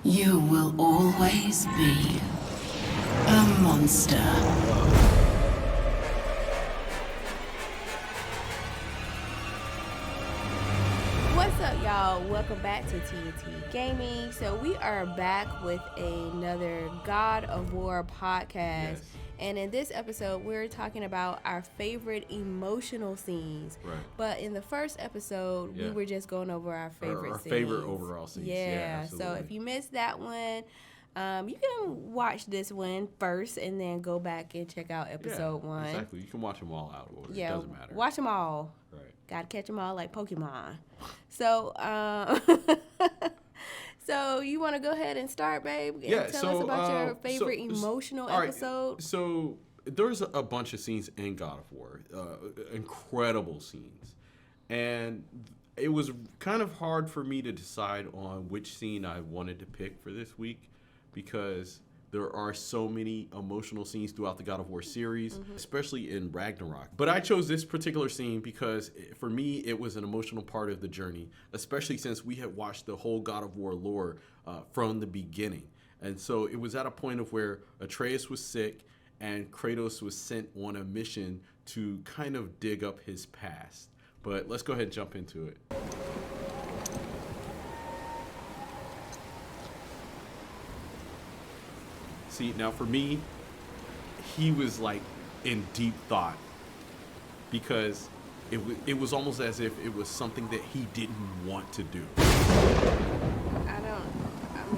You will always be a monster. What's up, y'all? Welcome back to TNT Gaming. So we are back with another God of War podcast. Yes. And in this episode, we're talking about our favorite emotional scenes. Right. But in the first episode, we were just going over our favorite our scenes. favorite overall scenes. Yeah. So if you missed that one, you can watch this one first and then go back and check out episode 1. Exactly. You can watch them all out of order. Yeah, It doesn't matter. watch them all. Right. Gotta catch them all like Pokemon. So, so you want to go ahead and start, babe? And tell us about your favorite emotional episode. So there's a bunch of scenes in God of War, incredible scenes, and it was kind of hard for me to decide on which scene I wanted to pick for this week because there are so many emotional scenes throughout the God of War series, especially in Ragnarok. But I chose this particular scene because for me, it was an emotional part of the journey, especially since we had watched the whole God of War lore from the beginning. And so it was at a point of where Atreus was sick and Kratos was sent on a mission to kind of dig up his past. But let's go ahead and jump into it. See, now for me, he was like in deep thought because it was almost as if it was something that he didn't want to do.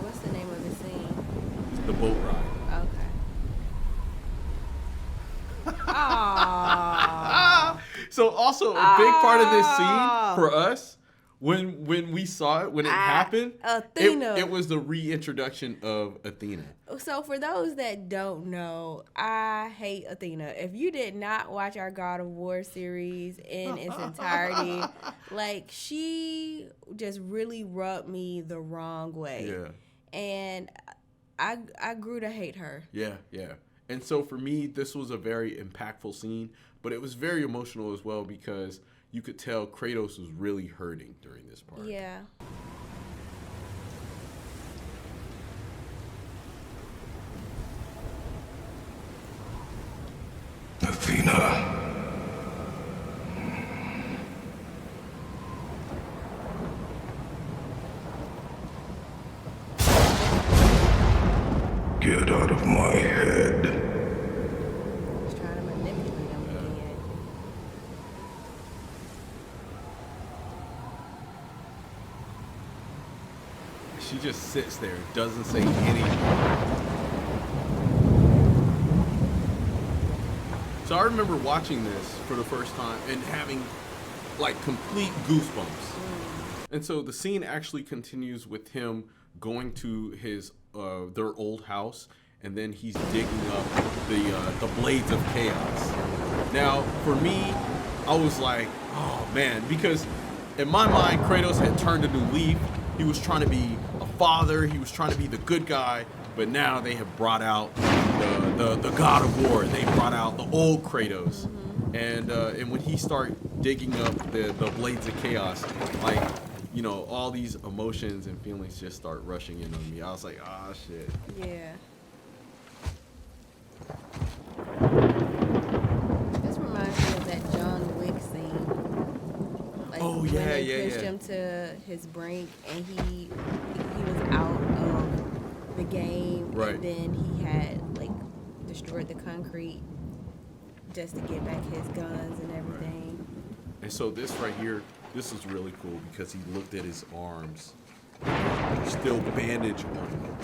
What's the name of the scene? The boat ride. Okay. Aww. So also a big part of this scene for us, when we saw it, when it happened, Athena. It was the reintroduction of Athena. So for those that don't know, I hate Athena. If you did not watch our God of War series in its entirety, like she just really rubbed me the wrong way. Yeah. And I grew to hate her. Yeah. And so for me, this was a very impactful scene, but it was very emotional as well because you could tell Kratos was really hurting during this part. Yeah. Athena. Get out of my head. He's trying to manipulate him again. She just sits there, doesn't say anything. So I remember watching this for the first time and having like complete goosebumps. And so the scene actually continues with him going to his their old house, and then he's digging up the blades of chaos. Now, for me, I was like, oh man, because in my mind, Kratos had turned a new leaf. He was trying to be a father. He was trying to be the good guy. But now they have brought out the God of War. They brought out the old Kratos. And when he started digging up the blades of chaos, like, you know, all these emotions and feelings just start rushing in on me. I was like, ah, shit. Yeah. This reminds me of that John Wick scene. Like Oh, when yeah, they yeah, pushed yeah. him to his brink and he was out of the game. Right. And then he had like destroyed the concrete just to get back his guns and everything. And so this right here, this is really cool because he looked at his arms. Still bandage on him.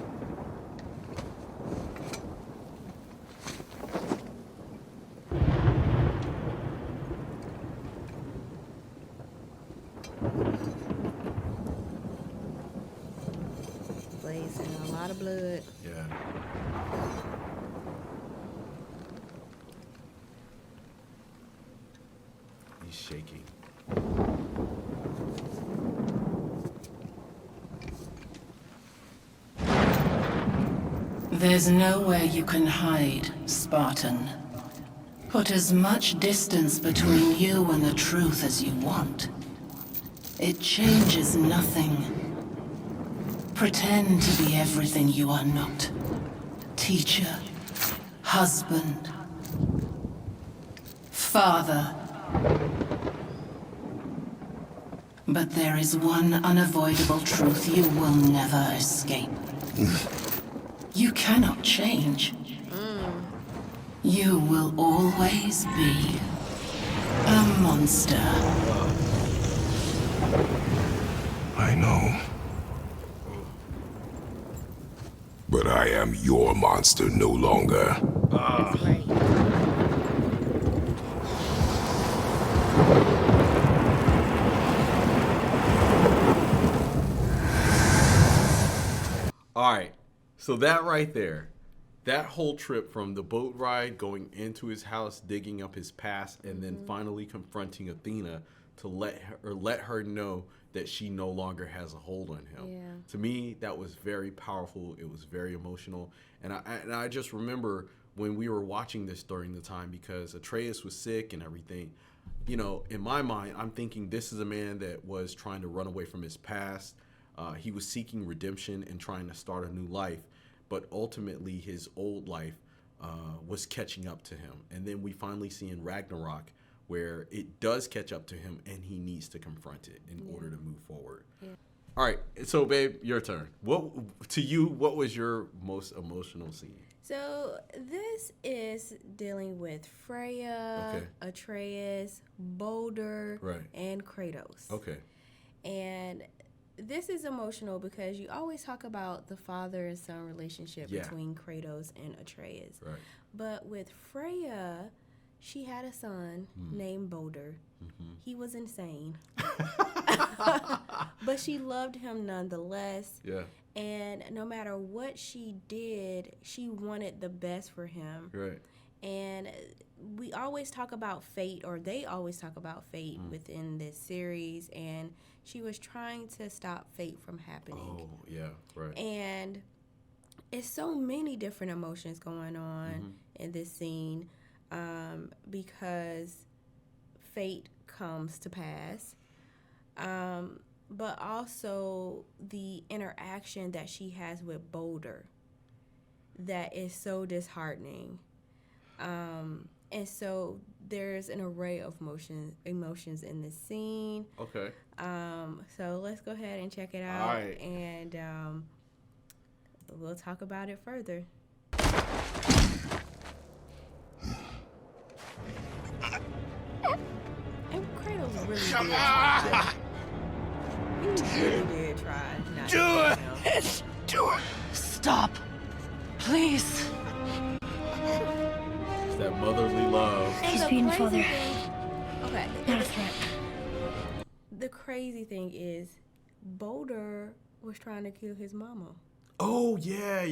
Blazing a lot of blood. Yeah. He's shaking. There's nowhere you can hide, Spartan. Put as much distance between you and the truth as you want. It changes nothing. Pretend to be everything you are not. Teacher, husband, father. But there is one unavoidable truth you will never escape. You cannot change. You will always be a monster. I know. But I am your monster no longer. That's right. All right. So that right there, that whole trip from the boat ride, going into his house, digging up his past, and then finally confronting Athena to let her know that she no longer has a hold on him. Yeah. To me, that was very powerful. It was very emotional. And I just remember when we were watching this during the time, because Atreus was sick and everything, you know, in my mind, I'm thinking this is a man that was trying to run away from his past. He was seeking redemption and trying to start a new life. But ultimately, his old life was catching up to him. And then we finally see in Ragnarok where it does catch up to him and he needs to confront it in order to move forward. Yeah. All right. So, babe, your turn. What was your most emotional scene? So this is dealing with Freya, Atreus, Boulder, and Kratos. Okay. And this is emotional because you always talk about the father and son relationship between Kratos and Atreus. Right. But with Freya, she had a son named Boulder. He was insane. But she loved him nonetheless. Yeah. And no matter what she did, she wanted the best for him. Right. And we always talk about fate, or they always talk about fate within this series, and she was trying to stop fate from happening. Oh, yeah, right. And it's so many different emotions going on in this scene, because fate comes to pass, but also the interaction that she has with Boulder that is so disheartening. And so there's an array of emotions in this scene. Okay. So let's go ahead and check it out. All right. And we'll talk about it further. And Kratos really did try. He really did try. Not to kill him. Do it. Stop. Please. It's that motherly love. And He's the being crazy father. thing- Okay. Not a threat. The crazy thing is, Boulder was trying to kill his mama. Oh, yeah.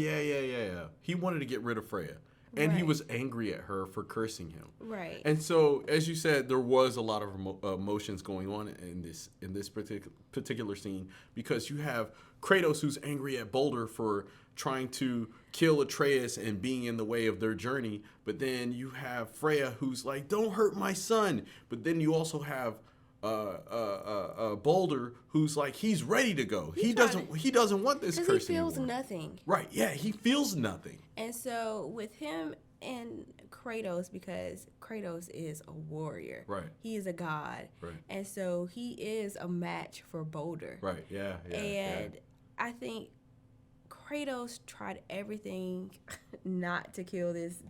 He wanted to get rid of Freya. And he Right. was angry at her for cursing him. Right. And so, as you said, there was a lot of emotions going on in this particular scene, because you have Kratos, who's angry at Boulder for trying to kill Atreus and being in the way of their journey, but then you have Freya, who's like, "Don't hurt my son." But then you also have Boulder, who's like, he's ready to go. He doesn't want this curse Because he feels anymore. nothing. Right? Yeah, he feels nothing. And so with him and Kratos, because Kratos is a warrior. Right. He is a god. Right. And so he is a match for Boulder. Right? Yeah. And I think Kratos tried everything not to kill this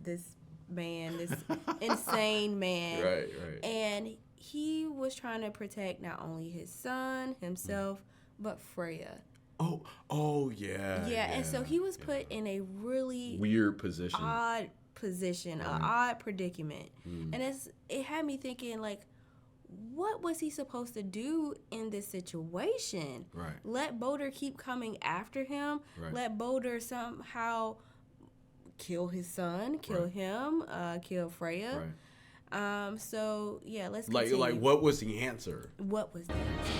man, this insane man. Right. And he was trying to protect not only his son, himself, but Freya. Oh, yeah. Yeah, and so he was put in a really weird position. odd position, an odd predicament. And it had me thinking, like, what was he supposed to do in this situation? Right. Let Boulder keep coming after him? Right. Let Boulder somehow kill his son, kill him, kill Freya? Right. So yeah, let's continue. Like, what was the answer? What was the answer?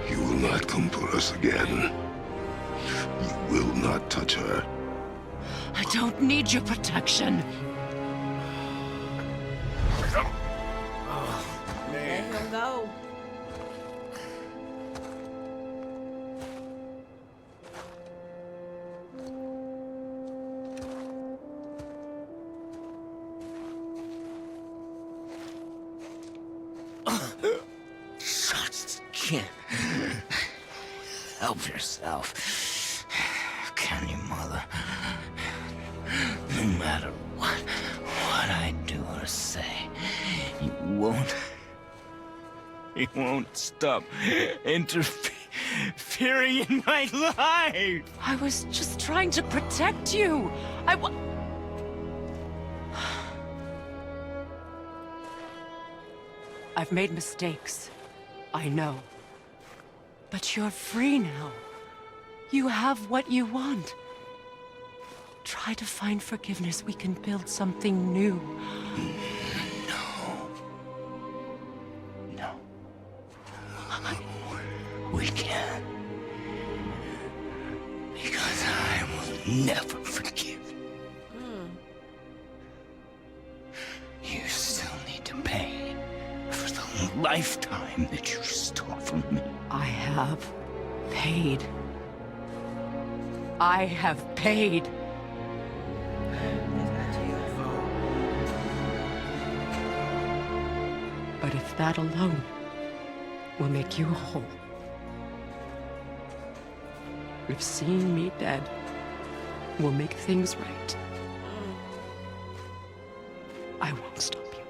You will not come for us again. You will not touch her. I don't need your protection. Let him go. can't help yourself, can you, Mother? No matter what I do or say, you won't stop interfering in my life. I was just trying to protect you. I've made mistakes. I know. But you're free now. You have what you want. Try to find forgiveness. We can build something new. No. We can't. Because I will never forgive. You still need to pay for the lifetime that you stole from me. I have paid. I have paid. But if that alone will make you whole, if seeing me dead will make things right, I won't stop you.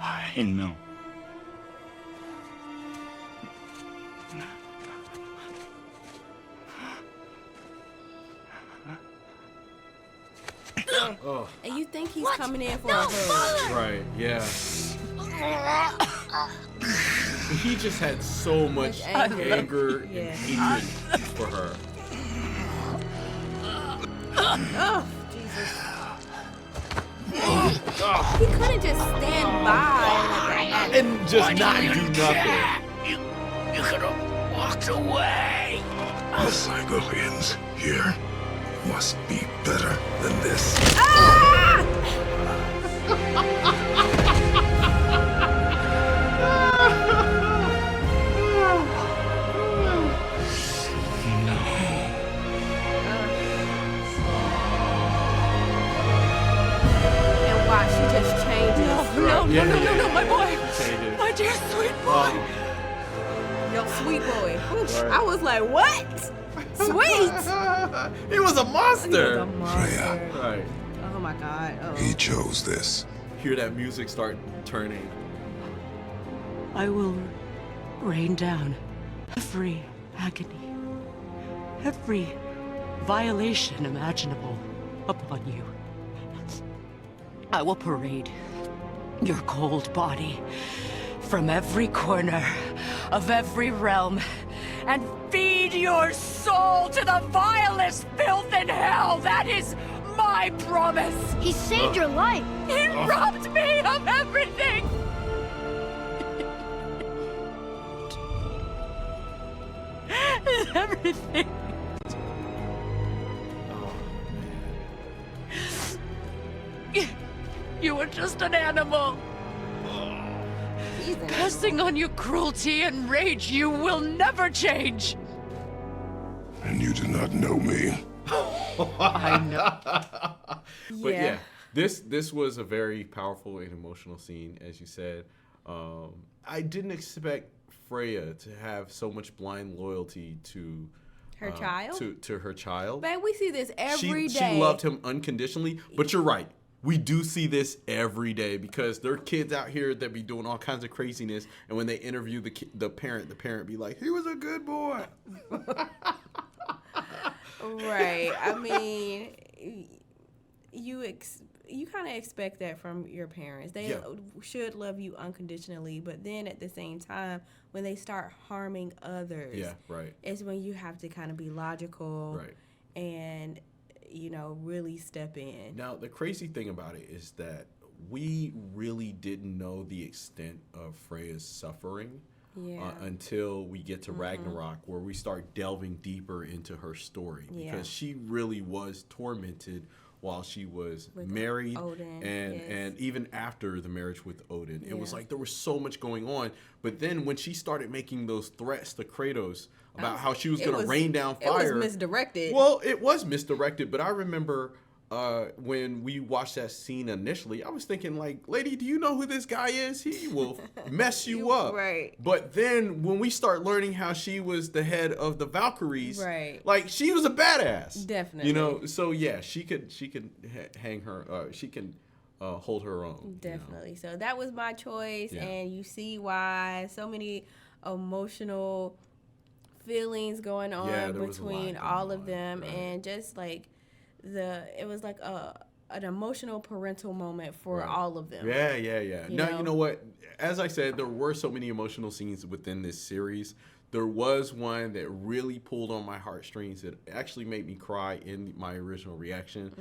I know. Oh, And you think he's coming in for a hug. right, yeah. He just had so much anger and hatred for her. Oh, Jesus. He couldn't just stand by and let that happen. And just not do nothing. You could have walked away. The cycle ends here. Must be better than this. And watch, she just changes. No, my boy. Changes. My dear sweet boy. Yo, sweet boy. I was like, what? Sweet? He was a monster. He was a monster. Right. Oh my God. Oh. He chose this. Hear that music start turning. I will rain down every agony, every violation imaginable upon you. I will parade your cold body from every corner of every realm and feed your soul to the vilest filth in hell. That is my promise. He saved your life. He robbed me of everything. Everything. You were just an animal. He's an Passing on your cruelty and rage, you will never change. And you do not know me. I know. But yeah, this was a very powerful and emotional scene, as you said. I didn't expect Freya to have so much blind loyalty to her child. To her child. Man, we see this every day. She loved him unconditionally. But you're right. We do see this every day because there are kids out here that be doing all kinds of craziness, and when they interview the parent be like, "He was a good boy." Right. I mean, you kind of expect that from your parents. They should love you unconditionally, but then at the same time, when they start harming others, is when you have to kind of be logical, and really step in. Now, the crazy thing about it is that we really didn't know the extent of Freya's suffering until we get to Ragnarok, where we start delving deeper into her story, because she really was tormented while she was married Odin, and even after the marriage with Odin. It was like there was so much going on. But then when she started making those threats to Kratos about how she was going to rain down fire. It was misdirected. Well, it was misdirected, but I remember when we watched that scene initially, I was thinking like, lady, do you know who this guy is? He will mess you up. Right. But then when we start learning how she was the head of the Valkyries, Right. like she was a badass. Definitely. You know, so yeah, she could hang her, she can hold her own. Definitely. You know? So that was my choice, Yeah. and you see why so many emotional feelings going on there was a lot between going all of on, them, right. and just like it was like an emotional parental moment for Right. all of them. Yeah. You Now, know? you know what? As I said, there were so many emotional scenes within this series. There was one that really pulled on my heartstrings. That actually made me cry in my original reaction.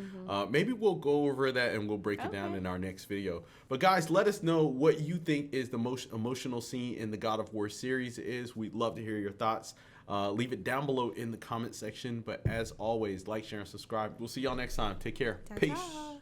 Maybe we'll go over that and we'll break it down in our next video. But guys, let us know what you think is the most emotional scene in the God of War series is. We'd love to hear your thoughts. Leave it down below in the comment section. But as always, like, share, and subscribe. We'll see y'all next time. Take care. Ta-ta. Peace.